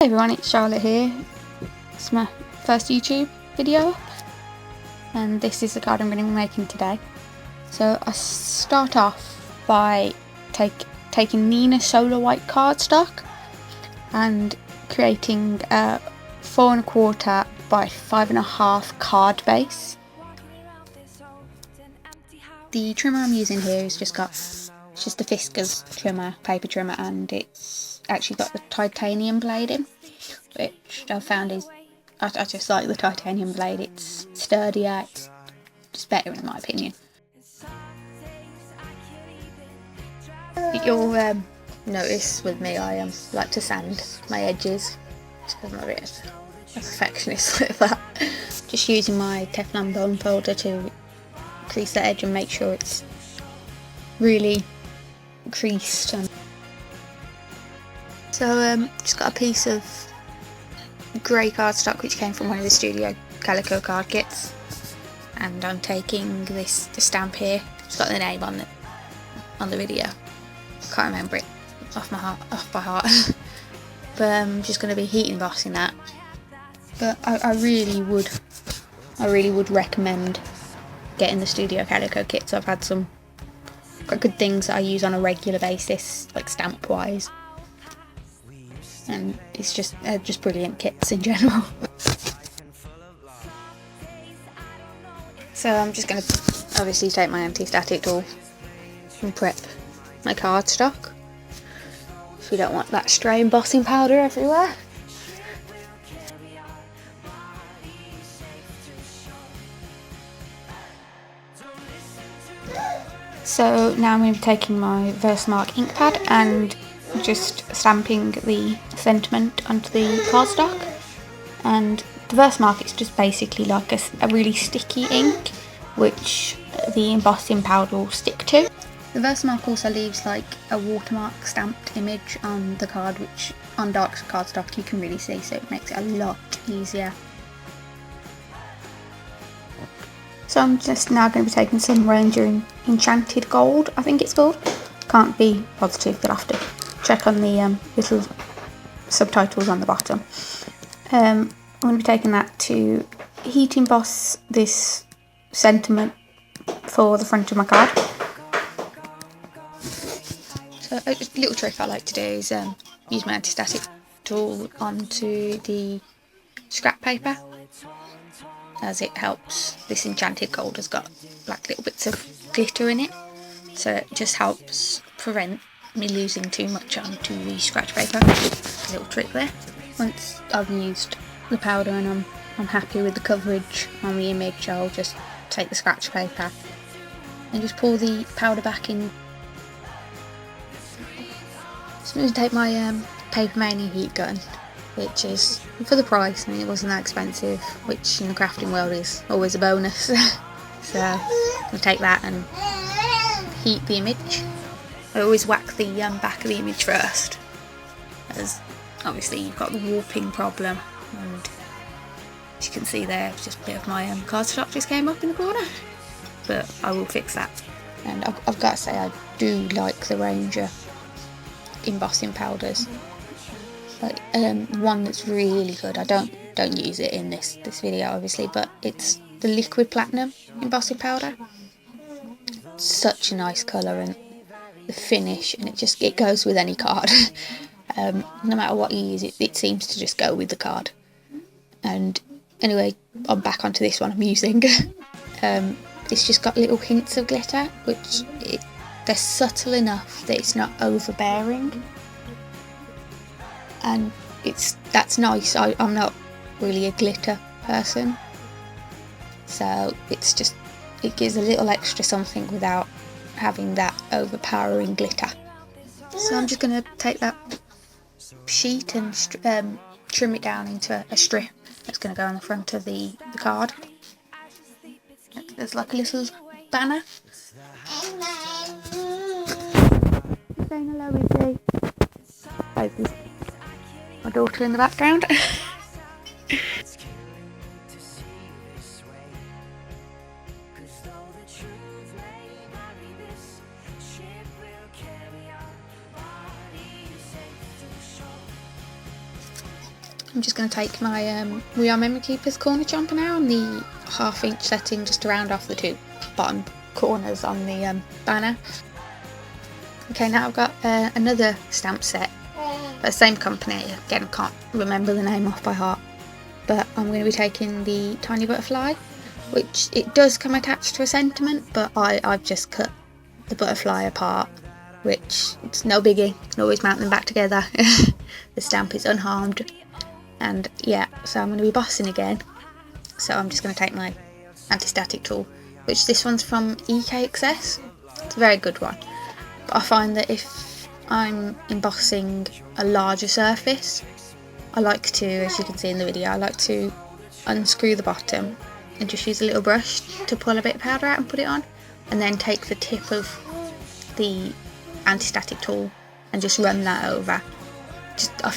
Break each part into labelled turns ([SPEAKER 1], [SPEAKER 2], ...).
[SPEAKER 1] Hey everyone, it's Charlotte here. It's my first YouTube video up, and this is the card I'm going to be making today. So I start off by taking Nina Solar White cardstock and creating a 4 1/4 by 5 1/2 card base. The trimmer I'm using here is just a Fiskars trimmer, paper trimmer, and it's actually got the titanium blade in, which I found is, I just like the titanium blade. It's sturdier, it's just better in my opinion. You'll notice with me I like to sand my edges, because I'm a bit of a perfectionist like that. Just using my Teflon bone folder to crease the edge and make sure it's really creased. So just got a piece of grey cardstock which came from one of the Studio Calico card kits, and I'm taking the stamp here. It's got the name on the video. Can't remember it off by heart. But I'm just going to be heat embossing that. But I really would recommend getting the Studio Calico kits. I've had some quite good things that I use on a regular basis, like stamp wise, and it's just brilliant kits in general. So I'm just going to obviously take my anti-static tool and prep my cardstock, if you don't want that stray embossing powder everywhere. So now I'm going to be taking my Versamark ink pad and just stamping the sentiment onto the cardstock. And the Versamark is just basically like a really sticky ink, which the embossing powder will stick to. The Versamark also leaves like a watermark stamped image on the card, which on dark cardstock you can really see, so it makes it a lot easier. So I'm just now going to be taking some Ranger Enchanted Gold, I think it's called. Can't be positive, you'll have to check on the little subtitles on the bottom. I'm going to be taking that to heat emboss this sentiment for the front of my card. So a little trick I like to do is use my anti-static tool onto the scrap paper, as it helps. This Enchanted Gold has got like little bits of glitter in it, so it just helps prevent me losing too much onto the scratch paper. A little trick there. Once I've used the powder and I'm happy with the coverage on the image, I'll just take the scratch paper and just pour the powder back in. So I'm going to take my Paper Mania heat gun, which is, for the price, I mean it wasn't that expensive, which in the crafting world is always a bonus. So I'm going to take that and heat the image. I always whack the back of the image first, as obviously you've got the warping problem, and as you can see there, just a bit of my cardstock just came up in the corner, but I will fix that. And I've got to say, I do like the Ranger embossing powders. Like one that's really good, I don't use it in this video obviously, but it's the Liquid Platinum embossing powder. Such a nice colour and the finish, and it goes with any card. No matter what you use, it seems to just go with the card. And anyway, I'm back onto this one I'm using. It's just got little hints of glitter, which they're subtle enough that it's not overbearing, and that's nice. I'm not really a glitter person, so it gives a little extra something without having that overpowering glitter. So I'm just going to take that sheet and trim it down into a strip that's going to go on the front of the card. There's like a little banner. Saying hello, Izzy. Oh, there's my daughter in the background. I'm just going to take my We Are Memory Keepers corner chomper now on the 1/2 inch setting, just to round off the 2 bottom corners on the banner. Okay, now I've got another stamp set, but the same company. Again, I can't remember the name off by heart, but I'm going to be taking the Tiny Butterfly, which it does come attached to a sentiment, but I've just cut the butterfly apart, which it's no biggie. You can always mount them back together. The stamp is unharmed. And yeah, so I'm going to be bossing again. So I'm just going to take my anti-static tool, which this one's from EKXS. It's a very good one. But I find that if I'm embossing a larger surface, I like to, as you can see in the video, I like to unscrew the bottom and just use a little brush to pull a bit of powder out and put it on, and then take the tip of the anti-static tool and just run that over. I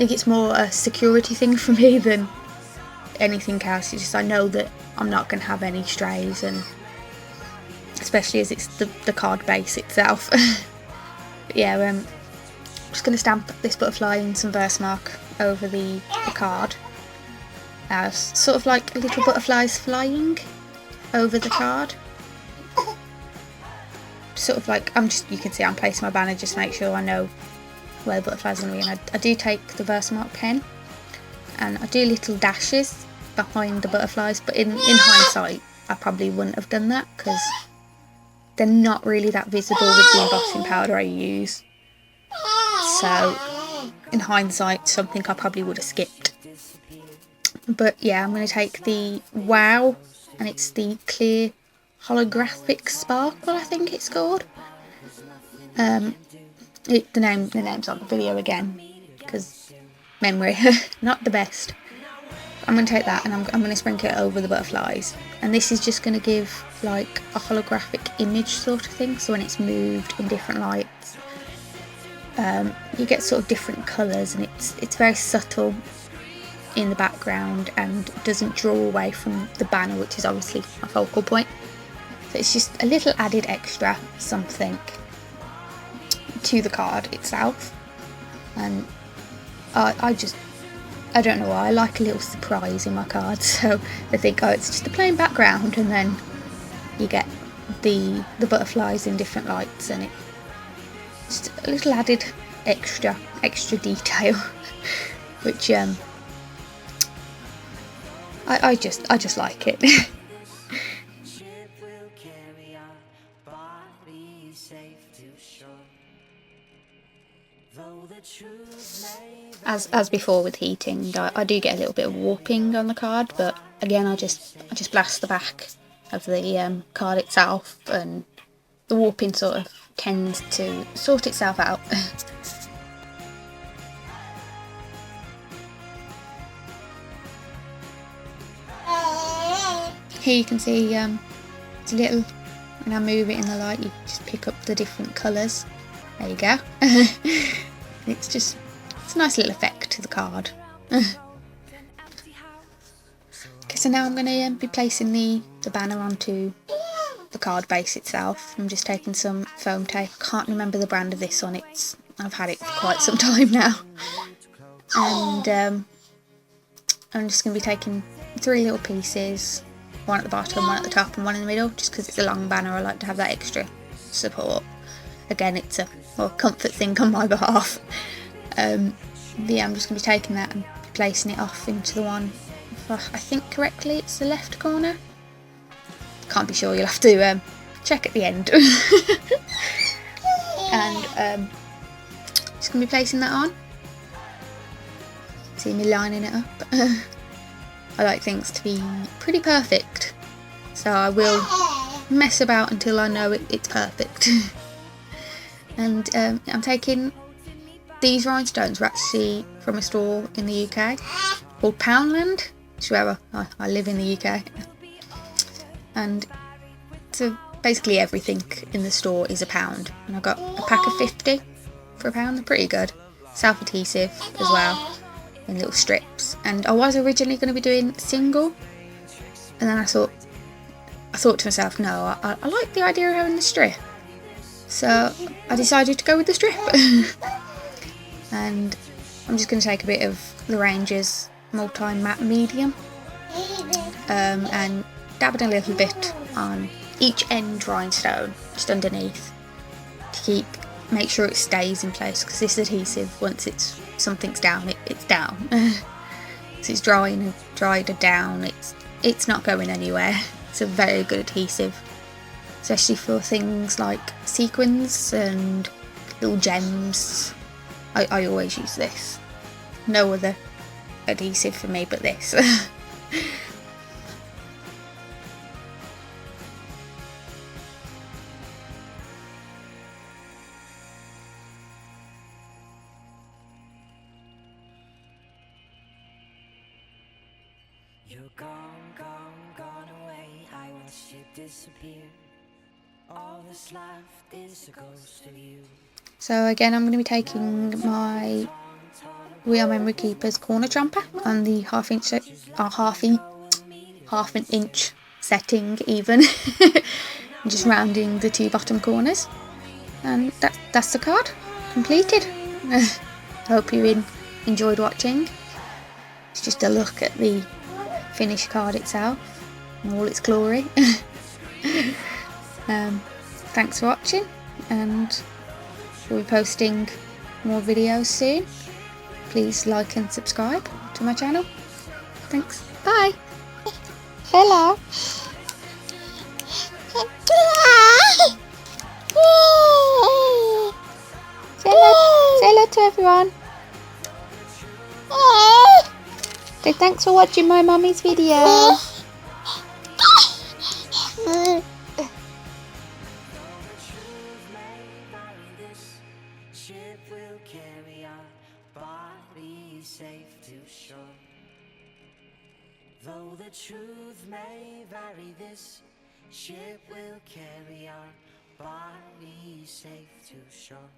[SPEAKER 1] think it's more a security thing for me than anything else. It's just I know that I'm not going to have any strays, and especially as it's the card base itself. But yeah, I'm just going to stamp this butterfly in some Versamark over the card. Sort of like little butterflies flying over the card. Sort of like, you can see I'm placing my banner just to make sure I know where the butterflies are going to be. And I do take the Versamark pen and I do little dashes behind the butterflies, but in hindsight I probably wouldn't have done that because they're not really that visible with the embossing powder I use. So in hindsight, something I probably would have skipped. But yeah, I'm going to take the Wow, and it's the clear holographic sparkle, I think it's called. The name's on the video again because memory, not the best. I'm going to take that and I'm going to sprinkle it over the butterflies, and this is just going to give like a holographic image sort of thing, so when it's moved in different lights you get sort of different colours, and it's very subtle in the background and doesn't draw away from the banner, which is obviously a focal point. So it's just a little added extra something to the card itself, and I don't know why, I like a little surprise in my cards. So I think, oh, it's just a plain background, and then you get the butterflies in different lights, and it's just a little added extra detail, which I just like it. As before with heating, I do get a little bit of warping on the card, but again I just blast the back of the card itself, and the warping sort of tends to sort itself out. Here you can see it's a little, when I move it in the light you just pick up the different colours. There you go. It's a nice little effect to the card. Okay, so now I'm going to be placing the banner onto the card base itself. I'm just taking some foam tape. I can't remember the brand of this one. I've had it for quite some time now. And I'm just going to be taking 3 little pieces, one at the bottom, one at the top and one in the middle, just because it's a long banner. I like to have that extra support. Again, it's a comfort thing on my behalf. Yeah, I'm just going to be taking that and placing it off into the one, if I think correctly, it's the left corner. Can't be sure, you'll have to check at the end. And just going to be placing that on. See me lining it up. I like things to be pretty perfect, so I will mess about until I know it's perfect. And I'm taking these rhinestones, are actually from a store in the UK called Poundland, which is where I live in the UK. And so basically everything in the store is £1, and I got a pack of 50 for £1. They're pretty good. Self-adhesive as well, in little strips. And I was originally going to be doing single, and then I thought to myself, no, I like the idea of having the strip. So I decided to go with the strip. And I'm just going to take a bit of the Rangers Multi-Matte Medium and dab it a little bit on each end rhinestone, just underneath, to make sure it stays in place, because this adhesive, once something's down, it's down. So it's dried down, it's not going anywhere. It's a very good adhesive, especially for things like sequins and little gems. I always use this. No other adhesive for me but this.
[SPEAKER 2] You're gone away. I watched you disappear. All that's left is a ghost of you.
[SPEAKER 1] So again, I'm going to be taking my We Are Memory Keepers Corner Tramper on the half an inch setting even. I'm just rounding the two bottom corners, and that's the card completed. I hope you enjoyed watching. It's just a look at the finished card itself in all its glory. Thanks for watching, and we'll be posting more videos soon. Please like and subscribe to my channel. Thanks. Bye. Hello. Say hello to everyone. Say thanks for watching my mummy's video.
[SPEAKER 2] Ship will carry our bodies safe to shore. Though the truth may vary, this ship will carry our bodies safe to shore.